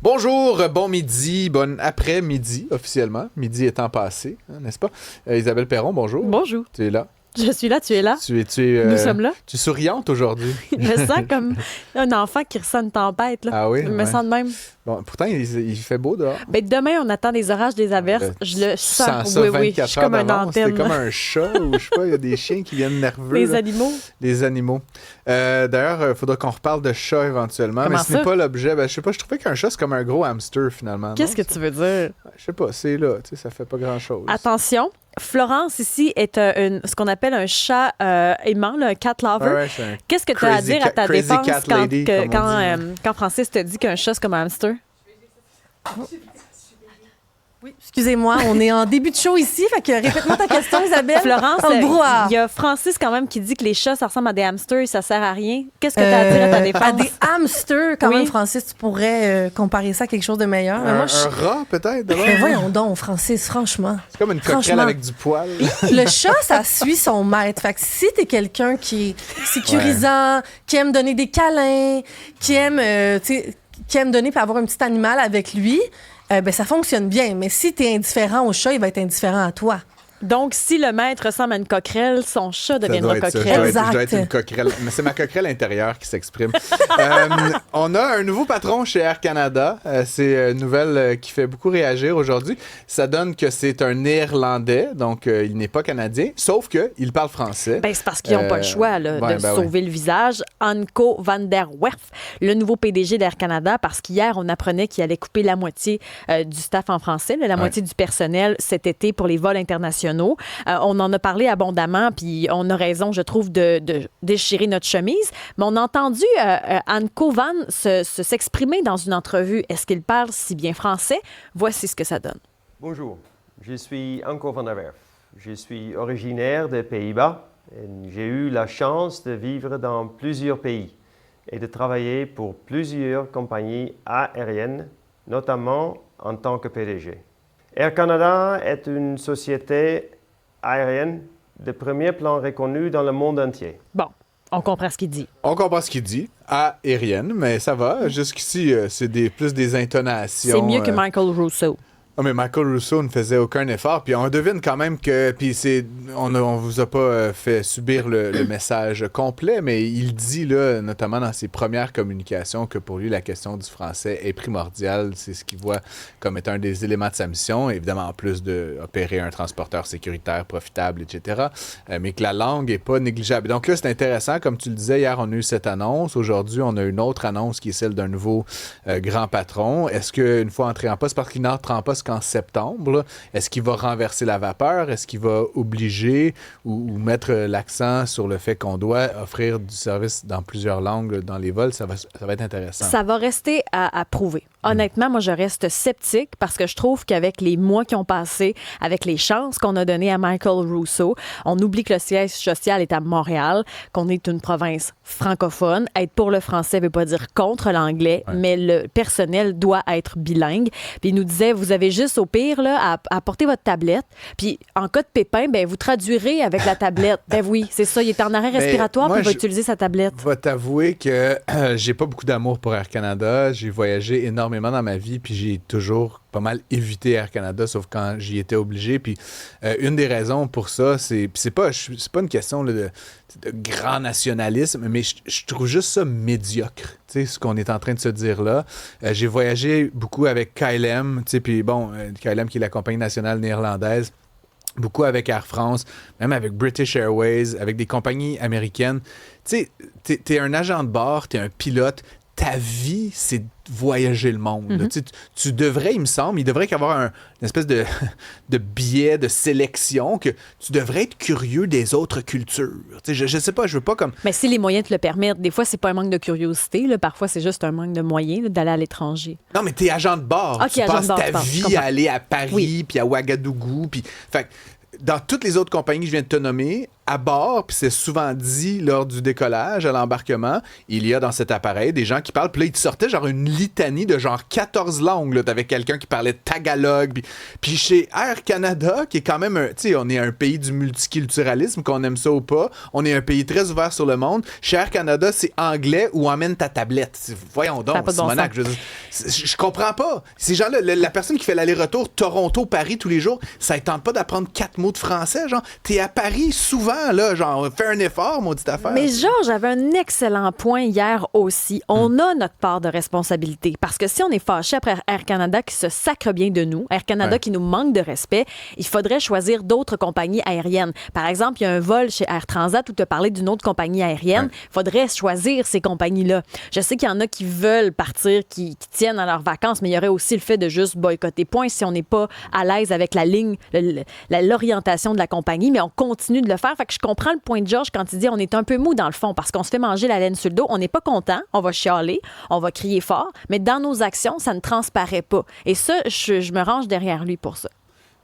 Bonjour, bon midi, bon après-midi officiellement. Midi étant passé, n'est-ce pas? Isabelle Perron, bonjour. Bonjour. Tu es là? Je suis là, tu es là. Nous sommes là. Tu es souriante aujourd'hui. Je me sens comme un enfant qui ressent une tempête. Là. Ah oui? Je me sens de même. Bon, pourtant, il fait beau dehors. Ben, demain, on attend des orages, des averses. Je le sens. Ça 24 Je suis comme heures une d'avance. antenne. C'est comme un chat ou je sais pas, il y a des chiens qui viennent nerveux. Les animaux. Les animaux. D'ailleurs, il faudra qu'on reparle de chat éventuellement. Comment mais ce ça? n'est pas l'objet. Ben, je sais pas, je trouvais qu'un chat, c'est comme un gros hamster finalement. Qu'est-ce que tu veux dire? Je sais pas, c'est là. Tu sais, ça fait pas grand-chose. Attention. Florence, ici, est ce qu'on appelle un chat aimant, là, un cat lover. Ouais, Qu'est-ce que tu as à dire à ta défense quand Francis te dit qu'un chat, c'est comme un hamster? Oui, excusez-moi, on est en début de show ici, fait que répète-moi ta question, Isabelle. Florence, il y a Francis quand même qui dit que les chats, ça ressemble à des hamsters, ça sert à rien. Qu'est-ce que tu as à dire à ta défense? À des hamsters, quand Oui. même, Francis, tu pourrais comparer ça à quelque chose de meilleur. Un rat, peut-être? Mais voyons donc, Francis, franchement. C'est comme une coquerelle Franchement. avec du poil. Le chat, ça suit son maître. Fait que si t'es quelqu'un qui est sécurisant, qui aime donner des câlins, qui aime donner puis avoir un petit animal avec lui, ben ça fonctionne bien. Mais si t'es indifférent au chat, il va être indifférent à toi. Donc, si le maître ressemble à une coquerelle, son chat Ça deviendra doit être ça. coquerelle. Je dois être une coquerelle. Mais c'est ma coquerelle intérieure qui s'exprime. On a un nouveau patron chez Air Canada. C'est une nouvelle qui fait beaucoup réagir aujourd'hui. Ça donne que c'est un Néerlandais, donc il n'est pas Canadien, sauf qu'il parle français. Ben, c'est parce qu'ils n'ont pas le choix là, de sauver le visage. Anko van der Werf, le nouveau PDG d'Air Canada, parce qu'hier, on apprenait qu'il allait couper la moitié du staff en français, la moitié du personnel cet été pour les vols internationaux. On en a parlé abondamment, puis on a raison, je trouve, de déchirer notre chemise. Mais on a entendu Anko Van s'exprimer dans une entrevue. Est-ce qu'il parle si bien français? Voici ce que ça donne. Bonjour, je suis Anko van der Werf. Je suis originaire des Pays-Bas. J'ai eu la chance de vivre dans plusieurs pays et de travailler pour plusieurs compagnies aériennes, notamment en tant que PDG. Air Canada est une société aérienne de premier plan reconnue dans le monde entier. Bon, on comprend ce qu'il dit. On comprend ce qu'il dit. Aérienne, mais ça va. Jusqu'ici, c'est plus des intonations. C'est mieux que Michael Russo. Ah, mais Michael Russo ne faisait aucun effort. Puis on devine quand même que... Puis on vous a pas fait subir le message complet, mais il dit, là, notamment dans ses premières communications, que pour lui, la question du français est primordiale. C'est ce qu'il voit comme étant un des éléments de sa mission. Évidemment, en plus d'opérer un transporteur sécuritaire, profitable, etc. Mais que la langue n'est pas négligeable. Donc là, c'est intéressant. Comme tu le disais, hier, on a eu cette annonce. Aujourd'hui, on a une autre annonce qui est celle d'un nouveau grand patron. Est-ce qu'une fois entré en poste, parce qu'il n'entre en poste qu'en septembre, là, est-ce qu'il va renverser la vapeur? Est-ce qu'il va obliger ou mettre l'accent sur le fait qu'on doit offrir du service dans plusieurs langues dans les vols? Ça va être intéressant. Ça va rester à prouver. Honnêtement, moi, je reste sceptique parce que je trouve qu'avec les mois qui ont passé, avec les chances qu'on a données à Michael Russo, on oublie que le siège social est à Montréal, qu'on est une province francophone. Être pour le français ne veut pas dire contre l'anglais, mais le personnel doit être bilingue. Puis il nous disait, vous avez juste au pire là, à porter votre tablette. Puis en cas de pépin, ben, vous traduirez avec la tablette. Ben oui, c'est ça. Il est en arrêt respiratoire puis il va utiliser sa tablette. Je vais t'avouer que j'ai pas beaucoup d'amour pour Air Canada. J'ai voyagé énormément dans ma vie, puis j'ai toujours pas mal évité Air Canada, sauf quand j'y étais obligé. Puis une des raisons pour ça, c'est pas une question là, de grand nationalisme, mais je trouve juste ça médiocre, tu sais, ce qu'on est en train de se dire là. J'ai voyagé beaucoup avec KLM, tu sais, puis bon, KLM qui est la compagnie nationale néerlandaise, beaucoup avec Air France, même avec British Airways, avec des compagnies américaines. Tu sais, t'es un agent de bord, t'es un pilote, ta vie, c'est voyager le monde. Mm-hmm. Tu devrais, il me semble, il devrait y avoir une espèce de biais de sélection, que tu devrais être curieux des autres cultures. Je sais pas, je veux pas comme... Mais si les moyens te le permettent, des fois, c'est pas un manque de curiosité, là, parfois, c'est juste un manque de moyens là, d'aller à l'étranger. Non, mais t'es agent de bord. Okay, tu passes ta vie à aller à Paris, puis à Ouagadougou, puis... Fait dans toutes les autres compagnies que je viens de te nommer, à bord, puis c'est souvent dit lors du décollage, à l'embarquement, il y a dans cet appareil des gens qui parlent, puis là, ils te sortaient genre une litanie de genre 14 langues, là. T'avais quelqu'un qui parlait tagalog, puis chez Air Canada, qui est quand même, tu sais, on est un pays du multiculturalisme, qu'on aime ça ou pas, on est un pays très ouvert sur le monde. Chez Air Canada, c'est anglais ou emmène ta tablette. Voyons donc, Simonac, je comprends pas. Ces gens-là, la personne qui fait l'aller-retour Toronto-Paris tous les jours, ça ne tente pas d'apprendre 4 mots de français, genre, t'es à Paris souvent, là, genre, fais un effort, maudite affaire. Mais Georges avait un excellent point hier aussi. On a notre part de responsabilité, parce que si on est fâché après Air Canada qui se sacre bien de nous, Air Canada qui nous manque de respect, il faudrait choisir d'autres compagnies aériennes. Par exemple, il y a un vol chez Air Transat où tu as parlé d'une autre compagnie aérienne. Il faudrait choisir ces compagnies-là. Je sais qu'il y en a qui veulent partir, qui tiennent à leurs vacances, mais il y aurait aussi le fait de juste boycotter. Point si on n'est pas à l'aise avec la ligne, l'orientation de la compagnie, mais on continue de le faire. Fait que je comprends le point de Georges quand il dit on est un peu mou dans le fond parce qu'on se fait manger la laine sur le dos. On n'est pas content, on va chialer, on va crier fort, mais dans nos actions, ça ne transparaît pas. Et ça, je me range derrière lui pour ça.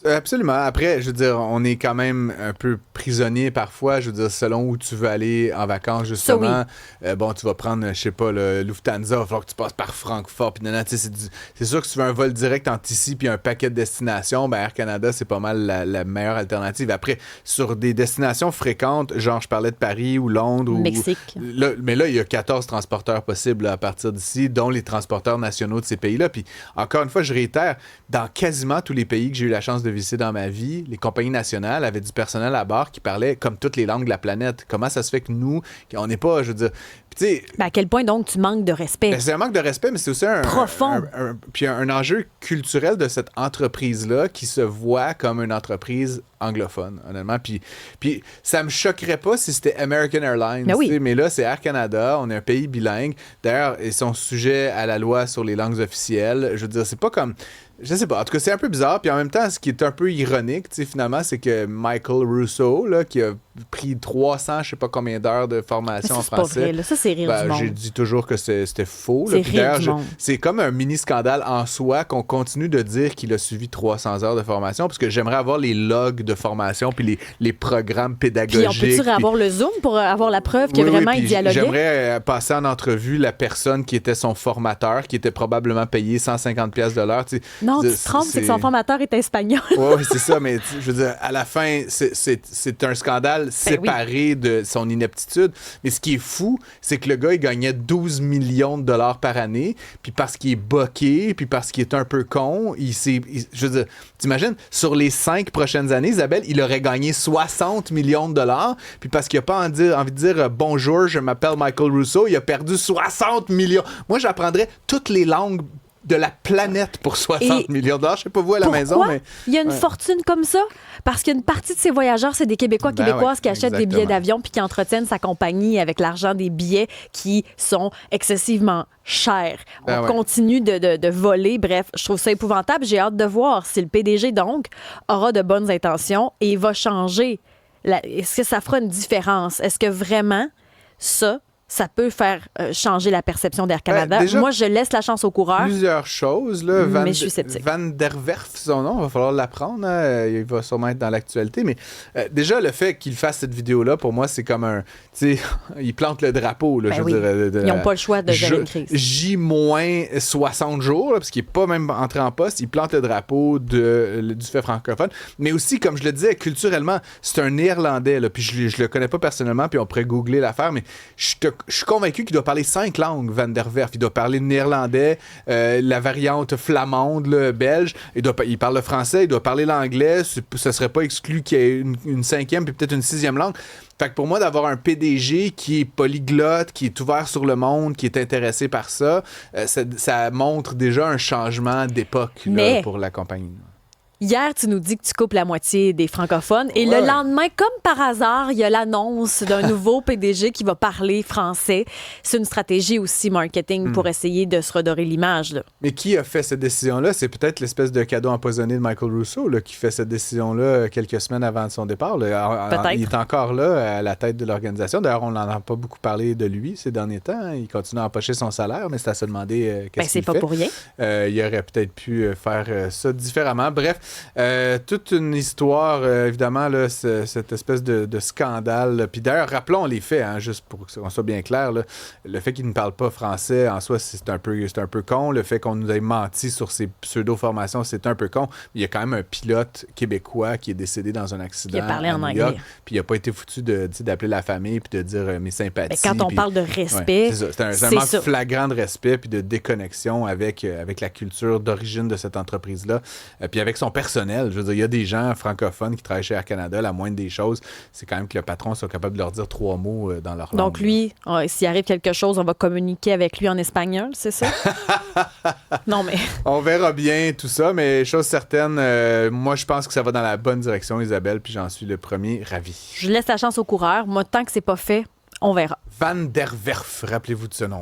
Absolument. Après, je veux dire, on est quand même un peu prisonnier parfois. Je veux dire, selon où tu veux aller en vacances, justement. Ça, bon, tu vas prendre, je sais pas, le Lufthansa, il va falloir que tu passes par Francfort. Puis, c'est sûr que si tu veux un vol direct entre ici puis un paquet de destinations, ben Air Canada, c'est pas mal la meilleure alternative. Après, sur des destinations fréquentes, genre, je parlais de Paris ou Londres. Mexique. Mais là, il y a 14 transporteurs possibles là, à partir d'ici, dont les transporteurs nationaux de ces pays-là. Puis, encore une fois, je réitère, dans quasiment tous les pays que j'ai eu la chance de visiter dans ma vie, les compagnies nationales avaient du personnel à bord qui parlait comme toutes les langues de la planète. Comment ça se fait que nous, on n'est pas, je veux dire... Ben à quel point, donc, tu manques de respect? C'est un manque de respect, mais c'est aussi profond. Puis un enjeu culturel de cette entreprise-là qui se voit comme une entreprise anglophone, honnêtement. Puis ça me choquerait pas si c'était American Airlines. Ben oui. Mais là, c'est Air Canada. On est un pays bilingue. D'ailleurs, ils sont sujets à la loi sur les langues officielles. Je veux dire, c'est pas comme... Je sais pas. En tout cas, c'est un peu bizarre. Puis en même temps, ce qui est un peu ironique, finalement, c'est que Michael Russo, là, qui a pris 300, je sais pas combien d'heures de formation en français. C'est pas vrai, là. Ça, c'est rire du monde. J'ai dit toujours que c'était faux. C'est rire du monde. C'est comme un mini-scandale en soi qu'on continue de dire qu'il a suivi 300 heures de formation, parce que j'aimerais avoir les logs de formation puis les programmes pédagogiques. Puis on peut-tu avoir le Zoom pour avoir la preuve que vraiment il dialoguait? J'aimerais passer en entrevue la personne qui était son formateur, qui était probablement payé 150$ de l'heure. Non, tu te trompes, c'est que son formateur est espagnol. Oui, c'est ça, mais je veux dire, à la fin, c'est un scandale séparé de son ineptitude. Mais ce qui est fou, c'est que le gars, il gagnait 12 millions de dollars par année, puis parce qu'il est boqué, puis parce qu'il est un peu con, je veux dire, t'imagines, sur les 5 prochaines années, Isabelle, il aurait gagné 60 millions de dollars, puis parce qu'il n'a pas envie de dire bonjour, je m'appelle Michael Russo, il a perdu 60 millions. Moi, j'apprendrais toutes les langues de la planète pour 60 millions de dollars. Je sais pas vous à la maison, mais... il y a une fortune comme ça? Parce qu'une partie de ces voyageurs, c'est des Québécois, Québécoises qui achètent des billets d'avion puis qui entretiennent sa compagnie avec l'argent des billets qui sont excessivement chers. On continue de voler. Bref, je trouve ça épouvantable. J'ai hâte de voir si le PDG, donc, aura de bonnes intentions et va changer. Est-ce que ça fera une différence? Est-ce que vraiment, ça peut faire changer la perception d'Air Canada. Déjà, moi, je laisse la chance aux coureurs. Plusieurs choses. Là. Mais je suis sceptique. Van der Werf, son nom, il va falloir l'apprendre. Hein. Il va sûrement être dans l'actualité. Mais déjà, le fait qu'il fasse cette vidéo-là, pour moi, c'est comme un... Tu sais, il plante le drapeau. Là, Ils n'ont pas le choix de gérer une crise. J-60 jours, là, parce qu'il n'est pas même entré en poste. Il plante le drapeau du fait francophone. Mais aussi, comme je le disais, culturellement, c'est un Néerlandais. Là, puis je le connais pas personnellement, puis on pourrait googler l'affaire, mais je suis convaincu qu'il doit parler 5 langues, Van der Werf. Il doit parler néerlandais, la variante flamande, là, belge. Il parle le français, il doit parler l'anglais. Ce serait pas exclu qu'il y ait une 5e puis peut-être une 6e langue. Fait que pour moi, d'avoir un PDG qui est polyglotte, qui est ouvert sur le monde, qui est intéressé par ça, ça montre déjà un changement d'époque là, pour la compagnie. Hier, tu nous dis que tu coupes la moitié des francophones et le lendemain, comme par hasard, il y a l'annonce d'un nouveau PDG qui va parler français. C'est une stratégie aussi marketing pour essayer de se redorer l'image. Là. Mais qui a fait cette décision-là? C'est peut-être l'espèce de cadeau empoisonné de Michael Russo là, qui fait cette décision-là quelques semaines avant son départ. Là. Il est encore là à la tête de l'organisation. D'ailleurs, on n'en a pas beaucoup parlé de lui ces derniers temps. Il continue à empocher son salaire, mais c'est à se demander qu'est-ce qu'il fait. C'est pas pour rien. Il aurait peut-être pu faire ça différemment. Bref, Toute une histoire, évidemment, là, cette espèce de scandale. Là. Puis d'ailleurs, rappelons les faits, hein, juste pour qu'on soit bien clair. Là, le fait qu'il ne parle pas français, en soi, c'est un peu con. Le fait qu'on nous ait menti sur ses pseudo-formations, c'est un peu con. Il y a quand même un pilote québécois qui est décédé dans un accident. Il a parlé en New anglais. York, puis il n'a pas été foutu d'appeler la famille puis de dire mes sympathies. Mais quand on puis, parle de respect, ouais, c'est un c'est manque ça. flagrant de respect puis de déconnexion avec la culture d'origine de cette entreprise-là. Puis avec son personnel. Je veux dire, il y a des gens francophones qui travaillent chez Air Canada. La moindre des choses, c'est quand même que le patron soit capable de leur dire 3 mots dans leur langue. Donc lui, s'il arrive quelque chose, on va communiquer avec lui en espagnol, c'est ça? Non, mais... On verra bien tout ça, mais chose certaine, moi, je pense que ça va dans la bonne direction, Isabelle, puis j'en suis le premier ravi. Je laisse la chance au coureur. Moi, tant que c'est pas fait, on verra. Van der Werf, rappelez-vous de ce nom.